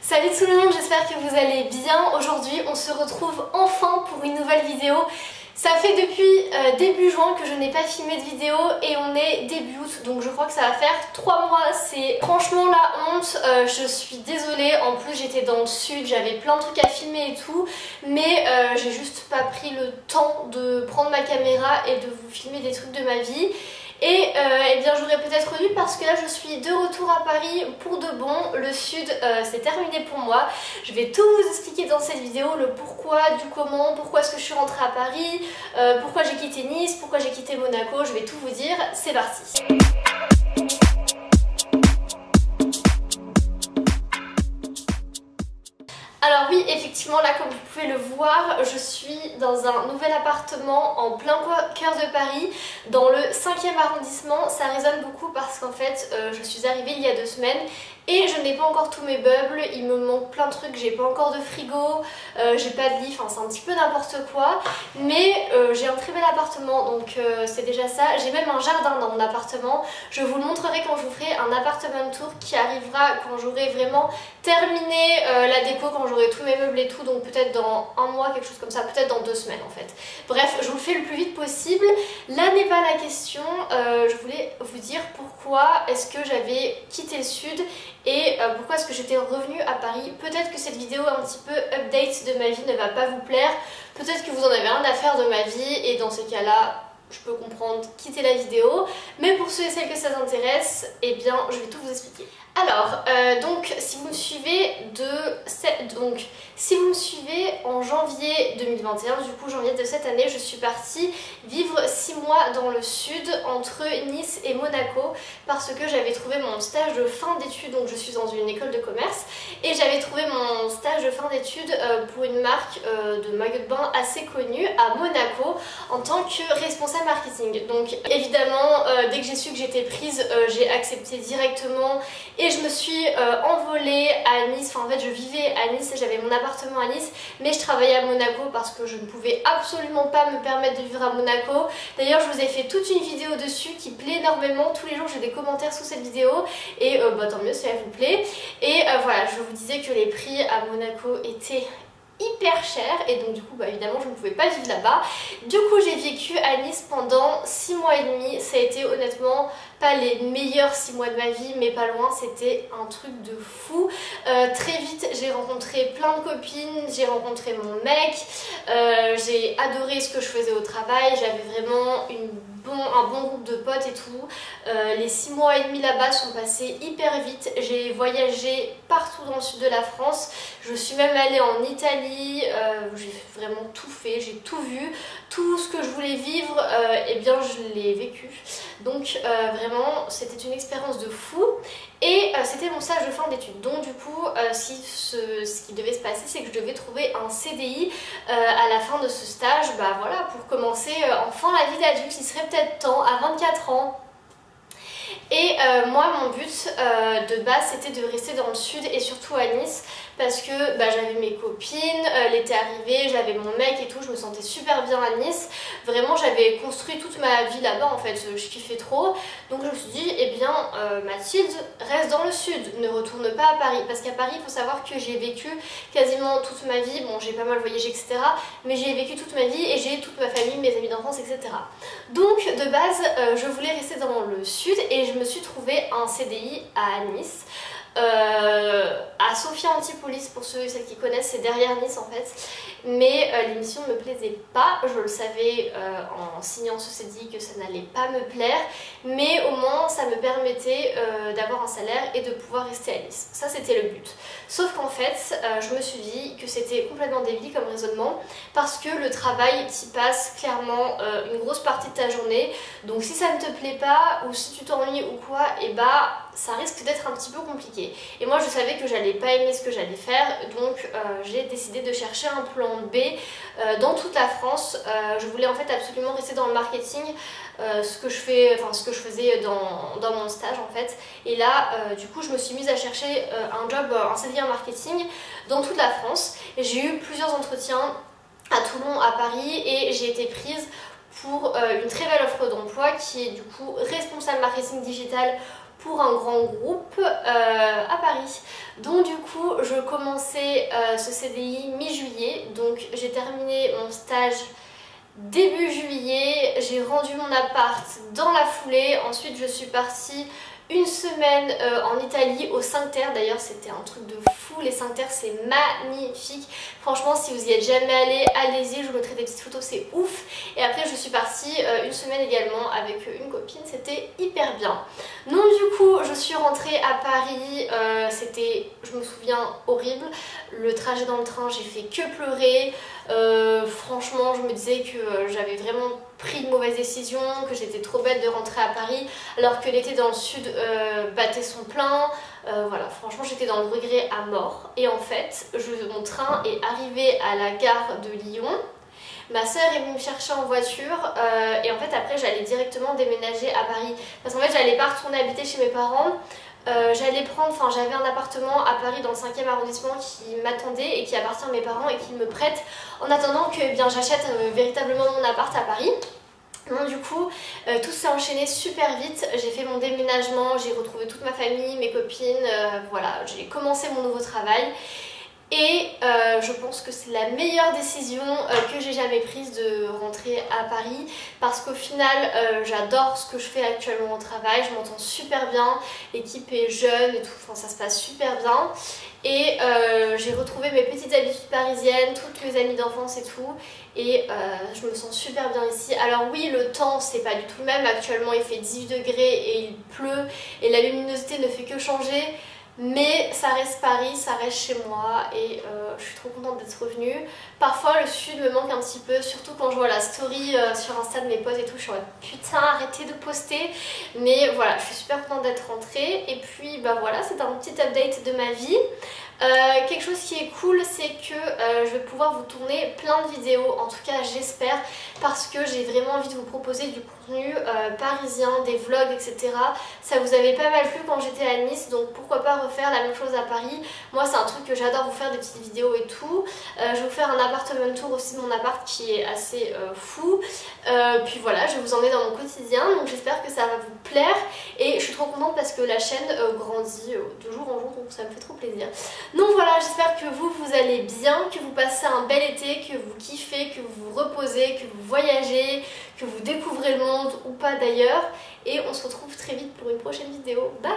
Salut tout le monde, j'espère que vous allez bien. Aujourd'hui on se retrouve enfin pour une nouvelle vidéo. Ça fait depuis début juin que je n'ai pas filmé de vidéo et on est début août, donc je crois que ça va faire 3 mois. C'est franchement la honte, je suis désolée. En plus j'étais dans le sud, j'avais plein de trucs à filmer et tout, mais j'ai juste pas pris le temps de prendre ma caméra et de vous filmer des trucs de ma vie. Et eh bien j'aurais peut-être dû, parce que là je suis de retour à Paris pour de bon. Le sud c'est terminé pour moi. Je vais tout vous expliquer dans cette vidéo, le pourquoi, du comment, pourquoi est-ce que je suis rentrée à Paris, pourquoi j'ai quitté Nice, pourquoi j'ai quitté Monaco, je vais tout vous dire, c'est parti. Alors oui, effectivement, là comme vous pouvez le voir, je suis dans un nouvel appartement en plein cœur de Paris, dans le 5e arrondissement. Ça résonne beaucoup parce qu'en fait, je suis arrivée il y a 2 semaines et je n'ai pas encore tous mes meubles, il me manque plein de trucs, j'ai pas encore de frigo, j'ai pas de lit, enfin c'est un petit peu n'importe quoi. Mais j'ai un très bel appartement, donc c'est déjà ça. J'ai même un jardin dans mon appartement. Je vous le montrerai quand je vous ferai un appartement tour qui arrivera quand j'aurai vraiment terminé la déco, quand j'aurai tous mes meubles et tout, donc peut-être dans 1 mois, quelque chose comme ça, peut-être dans 2 semaines en fait. Bref, je vous le fais le plus vite possible. Là n'est pas la question, je voulais vous dire pourquoi est-ce que j'avais quitté le sud et pourquoi est-ce que j'étais revenue à Paris. Peut-être que cette vidéo un petit peu update de ma vie ne va pas vous plaire, peut-être que vous en avez rien à faire de ma vie et dans ces cas-là, je peux comprendre, quitter la vidéo. Mais pour ceux et celles que ça intéresse, eh bien je vais tout vous expliquer. Alors, donc si vous me suivez si vous me suivez en janvier 2021, du coup janvier de cette année, je suis partie vivre 6 mois dans le sud entre Nice et Monaco parce que j'avais trouvé mon stage de fin d'études, donc je suis dans une école de commerce et j'avais trouvé mon stage de fin d'études pour une marque de maillot de bain assez connue à Monaco en tant que responsable marketing. Donc évidemment, dès que j'ai su que j'étais prise, j'ai accepté directement et je me suis envolée à Nice. Enfin en fait je vivais à Nice, j'avais mon appartement à Nice, mais je travaillais à Monaco parce que je ne pouvais absolument pas me permettre de vivre à Monaco. D'ailleurs je vous ai fait toute une vidéo dessus qui plaît énormément. Tous les jours j'ai des commentaires sous cette vidéo et tant mieux si elle vous plaît. Et voilà, je vous disais que les prix à Monaco étaient hyper cher et donc du coup évidemment je ne pouvais pas vivre là-bas. Du coup j'ai vécu à Nice pendant 6 mois et demi. Ça a été honnêtement pas les meilleurs 6 mois de ma vie, mais pas loin, c'était un truc de fou. Très vite j'ai rencontré plein de copines, j'ai rencontré mon mec, j'ai adoré ce que je faisais au travail, j'avais vraiment un bon groupe de potes et tout. Les 6 mois et demi là-bas sont passés hyper vite. J'ai voyagé partout dans le sud de la France, je suis même allée en Italie, j'ai vraiment tout fait, j'ai tout vu, tout ce que je voulais vivre, et bien je l'ai vécu. Donc vraiment c'était une expérience de fou et c'était mon stage de fin d'études. Donc du coup ce qui devait se passer, c'est que je devais trouver un CDI à la fin de ce stage, voilà, pour commencer enfin la vie d'adulte. Il serait peut-être temps à 24 ans. Et moi mon but de base c'était de rester dans le sud et surtout à Nice parce que j'avais mes copines, l'été arrivé, j'avais mon mec et tout, je me sentais super bien à Nice. Vraiment j'avais construit toute ma vie là-bas en fait, je kiffais trop. Donc je me suis dit, eh bien Mathilde, reste dans le sud, ne retourne pas à Paris. Parce qu'à Paris il faut savoir que j'ai vécu quasiment toute ma vie, bon j'ai pas mal voyagé etc. Mais j'ai vécu toute ma vie et j'ai toute ma famille, mes amis d'enfance etc. Donc de base je voulais rester dans le sud et je me suis trouvé un CDI à Nice. À Sophia Antipolis, pour ceux et celles qui connaissent, c'est derrière Nice en fait. Mais l'émission ne me plaisait pas, je le savais en signant ce CDI que ça n'allait pas me plaire, mais au moins ça me permettait d'avoir un salaire et de pouvoir rester à Nice. Ça c'était le but. Sauf qu'en fait je me suis dit que c'était complètement débile comme raisonnement parce que le travail t'y passe clairement une grosse partie de ta journée. Donc si ça ne te plaît pas ou si tu t'ennuies ou quoi, et ça risque d'être un petit peu compliqué. Et moi je savais que j'allais pas aimer ce que j'allais faire, donc j'ai décidé de chercher un plan B dans toute la France. Je voulais en fait absolument rester dans le marketing, ce que je faisais dans mon stage en fait. Et là du coup je me suis mise à chercher un job, un CDI en marketing dans toute la France. J'ai eu plusieurs entretiens à Toulon, à Paris et j'ai été prise pour une très belle offre d'emploi qui est du coup responsable marketing digital pour un grand groupe à Paris. Donc du coup je commençais ce CDI mi-juillet, donc j'ai terminé mon stage début juillet, j'ai rendu mon appart dans la foulée, ensuite je suis partie une semaine en Italie aux 5 Terres. D'ailleurs c'était un truc de fou, les 5 Terres c'est magnifique, franchement si vous y êtes jamais allé, allez-y, je vous mettrai des petites photos, c'est ouf. Et après je suis partie une semaine également avec une copine, c'était hyper bien. Donc du coup je suis rentrée à Paris, c'était, je me souviens, horrible, le trajet dans le train j'ai fait que pleurer, franchement je me disais que j'avais vraiment pris une mauvaise décision, que j'étais trop bête de rentrer à Paris alors que l'été dans le sud battait son plein. Voilà, franchement j'étais dans le regret à mort. Et en fait mon train est arrivé à la gare de Lyon. Ma soeur est venue me chercher en voiture et en fait après j'allais directement déménager à Paris parce qu'en fait j'allais pas retourner habiter chez mes parents. J'avais un appartement à Paris dans le 5e arrondissement qui m'attendait et qui appartient à mes parents et qui me prête en attendant que j'achète véritablement mon appart à Paris. Donc du coup tout s'est enchaîné super vite, j'ai fait mon déménagement, j'ai retrouvé toute ma famille, mes copines, voilà, j'ai commencé mon nouveau travail. Et je pense que c'est la meilleure décision que j'ai jamais prise de rentrer à Paris parce qu'au final j'adore ce que je fais actuellement au travail, je m'entends super bien, l'équipe est jeune et tout, enfin, ça se passe super bien. Et j'ai retrouvé mes petites habitudes parisiennes, toutes mes amies d'enfance et tout. Et je me sens super bien ici. Alors oui, le temps c'est pas du tout le même, actuellement il fait 18 degrés et il pleut et la luminosité ne fait que changer. Mais ça reste Paris, ça reste chez moi et je suis trop contente d'être revenue. Parfois le sud me manque un petit peu, surtout quand je vois la story sur Insta de mes potes et tout, je suis en mode putain arrêtez de poster. Mais voilà, je suis super contente d'être rentrée et puis bah voilà, c'est un petit update de ma vie. Quelque chose qui est cool c'est que je vais pouvoir vous tourner plein de vidéos, en tout cas j'espère, parce que j'ai vraiment envie de vous proposer du contenu parisien, des vlogs etc. Ça vous avait pas mal plu quand j'étais à Nice, donc pourquoi pas refaire la même chose à Paris. Moi c'est un truc que j'adore, vous faire des petites vidéos et tout. Je vais vous faire un appartement tour aussi de mon appart qui est assez fou. Puis voilà, je vais vous emmener dans mon quotidien, donc j'espère que ça va vous plaire. Et je suis trop contente parce que la chaîne grandit de jour en jour, donc ça me fait trop plaisir. Donc voilà, j'espère que vous allez bien, que vous passez un bel été, que vous kiffez, que vous vous reposez, que vous voyagez, que vous découvrez le monde ou pas d'ailleurs. Et on se retrouve très vite pour une prochaine vidéo. Bye!